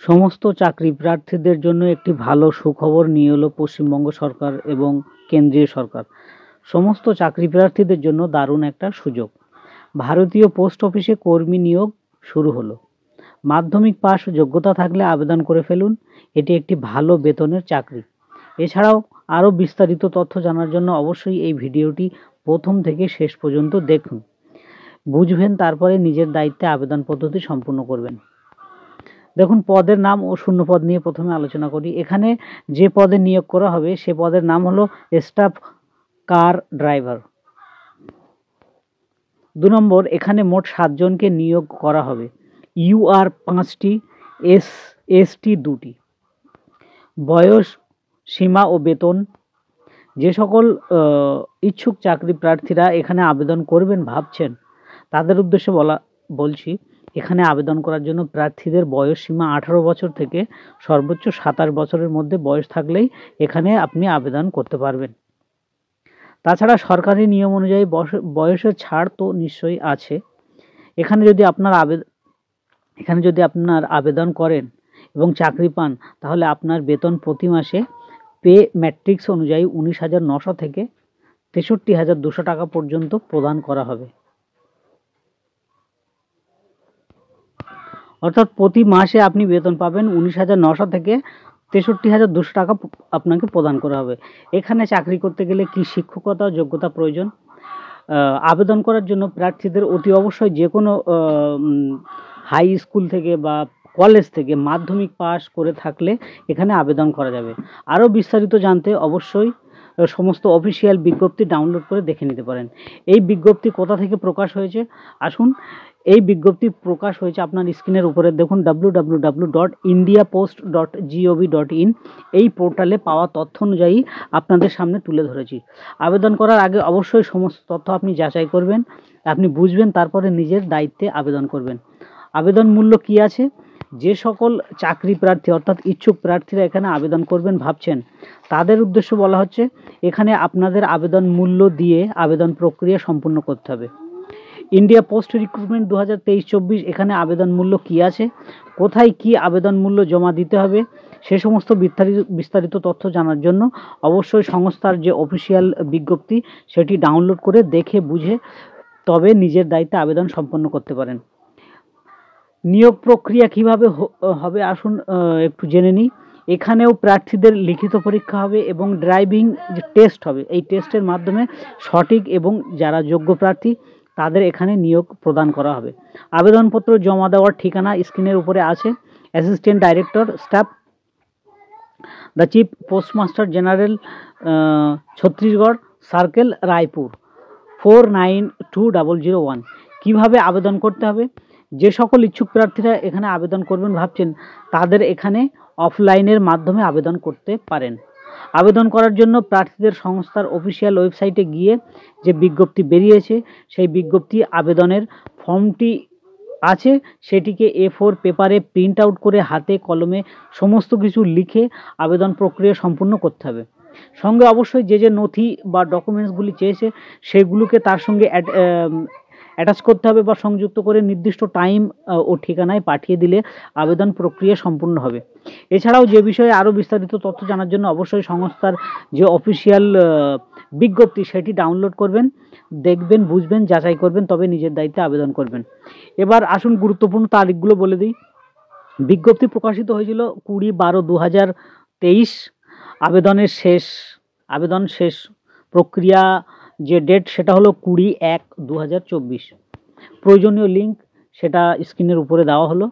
সমস্ত চাকরি প্রার্থীদের জন্য একটি ভালো সুখবর নিয়ে এলো পশ্চিমবঙ্গ সরকার এবং কেন্দ্রীয় সরকার। সমস্ত চাকরি প্রার্থীদের জন্য দারুণ একটা সুযোগ। ভারতীয় পোস্ট অফিসে কর্মী নিয়োগ শুরু হলো। মাধ্যমিক পাস যোগ্যতা থাকলে আবেদন করে ফেলুন। এটি একটি ভালো বেতনের চাকরি। এছাড়াও আরও বিস্তারিত তথ্য জানার জন্য অবশ্যই এই ভিডিওটি প্রথম থেকে শেষ পর্যন্ত দেখুন, বুঝবেন, তারপরে নিজের দায়িত্বে আবেদন পদ্ধতি সম্পূর্ণ করবেন। দেখুন, পদের নাম ও শূন্যপদ নিয়ে প্রথমে আলোচনা করি। এখানে যে পদে নিয়োগ করা হবে সে পদের নাম হলো স্টাফ কার ড্রাইভার। 2 নম্বর, এখানে মোট 7 জনকে নিয়োগ করা হবে। ইউআর 5টি, এসটি 2টি। বয়স সীমা ও বেতন। যে সকল ইচ্ছুক চাকরি প্রার্থীরা এখানে আবেদন করবেন ভাবছেন তাদের উদ্দেশ্যে বলছি, এখানে আবেদন করার জন্য প্রার্থীদের বয়স সীমা 18 বছর থেকে সর্বোচ্চ 27 বছরের মধ্যে বয়স থাকলেই এখানে আপনি আবেদন করতে পারবেন। তাছাড়া সরকারি নিয়ম অনুযায়ী বয়সের ছাড় তো নিশ্চয়ই আছে। এখানে যদি আপনার আবেদন করেন এবং চাকরি পান তাহলে আপনার বেতন প্রতি মাসে পে ম্যাট্রিক্স অনুযায়ী 19,900 থেকে 63,200 টাকা পর্যন্ত প্রদান করা হবে। অর্থাৎ প্রতি মাসে আপনি বেতন পাবেন 19,900 থেকে 63,200 টাকা আপনাকে প্রদান করা হবে। এখানে চাকরি করতে গেলে কি শিক্ষকতা যোগ্যতা প্রয়োজন? আবেদন করার জন্য প্রার্থীদের অতি অবশ্যই যে কোনো হাই স্কুল থেকে বা কলেজ থেকে মাধ্যমিক পাস করে থাকলে এখানে আবেদন করা যাবে। আরও বিস্তারিত জানতে অবশ্যই সমস্ত অফিসিয়াল বিজ্ঞপ্তি ডাউনলোড করে দেখে নিতে পারেন। এই বিজ্ঞপ্তি কোথা থেকে প্রকাশ হয়েছে? আসুন, এই বিজ্ঞপ্তি প্রকাশ হয়েছে আপনার স্ক্রিনের উপরে দেখুন www.indiapost.gov.in। এই পোর্টালে পাওয়া তথ্য অনুযায়ী আপনাদের সামনে তুলে ধরেছি। আবেদন করার আগে অবশ্যই সমস্ত তথ্য আপনি যাচাই করবেন, আপনি বুঝবেন, তারপরে নিজের দায়িত্বে আবেদন করবেন। আবেদন মূল্য কি আছে? যে সকল চাকরি প্রার্থী অর্থাৎ ইচ্ছুক প্রার্থীরা এখানে আবেদন করবেন ভাবছেন তাদের উদ্দেশ্য বলা হচ্ছে, এখানে আপনাদের আবেদন মূল্য দিয়ে আবেদন প্রক্রিয়া সম্পূর্ণ করতে হবে। ইন্ডিয়া পোস্ট রিক্রুটমেন্ট 2023-24 এখানে আবেদন মূল্য কি আছে, কোথায় কি আবেদন মূল্য জমা দিতে হবে, সে সমস্ত বিস্তারিত তথ্য জানার জন্য অবশ্যই সংস্থার যে অফিসিয়াল বিজ্ঞপ্তি সেটি ডাউনলোড করে দেখে বুঝে তবে নিজের দায়িত্বে আবেদন সম্পন্ন করতে পারেন। নিয়োগ প্রক্রিয়া কিভাবে হবে আসুন একটু জেনে নিই। এখানেও প্রার্থীদের লিখিত পরীক্ষা হবে এবং ড্রাইভিং যে টেস্ট হবে, এই টেস্টের মাধ্যমে সঠিক এবং যারা যোগ্য প্রার্থী তাদের এখানে নিয়োগ প্রদান করা হবে। আবেদনপত্র জমা দেওয়ার ঠিকানা স্ক্রিনের উপরে আছে। Assistant director staff, the chief postmaster general, Chhattisgarh circle, Raipur 492001। কিভাবে আবেদন করতে হবে? যে সকল ইচ্ছুক প্রার্থীরা এখানে আবেদন করবেন ভাবছেন তাদের এখানে অফলাইনের মাধ্যমে আবেদন করতে পারেন। আবেদন করার জন্য প্রার্থীদের সংস্থার অফিসিয়াল ওয়েবসাইটে গিয়ে যে বিজ্ঞপ্তি বেরিয়েছে সেই বিজ্ঞপ্তি আবেদনের ফর্মটি আছে সেটিকে A4 পেপারে প্রিন্ট আউট করে হাতে কলমে সমস্ত কিছু লিখে আবেদন প্রক্রিয়া সম্পূর্ণ করতে হবে। সঙ্গে অবশ্যই যে নথি বা ডকুমেন্টসগুলি চেয়েছে সেগুলোকে তার সঙ্গে অ্যাটাচ করতে হবে বা সংযুক্ত করে নির্দিষ্ট টাইম ও ঠিকানায় পাঠিয়ে দিলে আবেদন প্রক্রিয়া সম্পূর্ণ হবে। এছাড়াও যে বিষয়ে আরও বিস্তারিত তথ্য জানার জন্য অবশ্যই সংস্থার যে অফিসিয়াল বিজ্ঞপ্তি সেটি ডাউনলোড করবেন, দেখবেন, বুঝবেন, যাচাই করবেন, তবে নিজের দায়িত্বে আবেদন করবেন। এবার আসুন গুরুত্বপূর্ণ তারিখগুলো বলে দিই। বিজ্ঞপ্তি প্রকাশিত হয়েছিল 20/12/2023। আবেদন শেষ প্রক্রিয়া যে ডেট সেটা হলো 20/1/2024। প্রয়োজনীয় লিঙ্ক সেটা স্ক্রিনের উপরে দেওয়া হলো।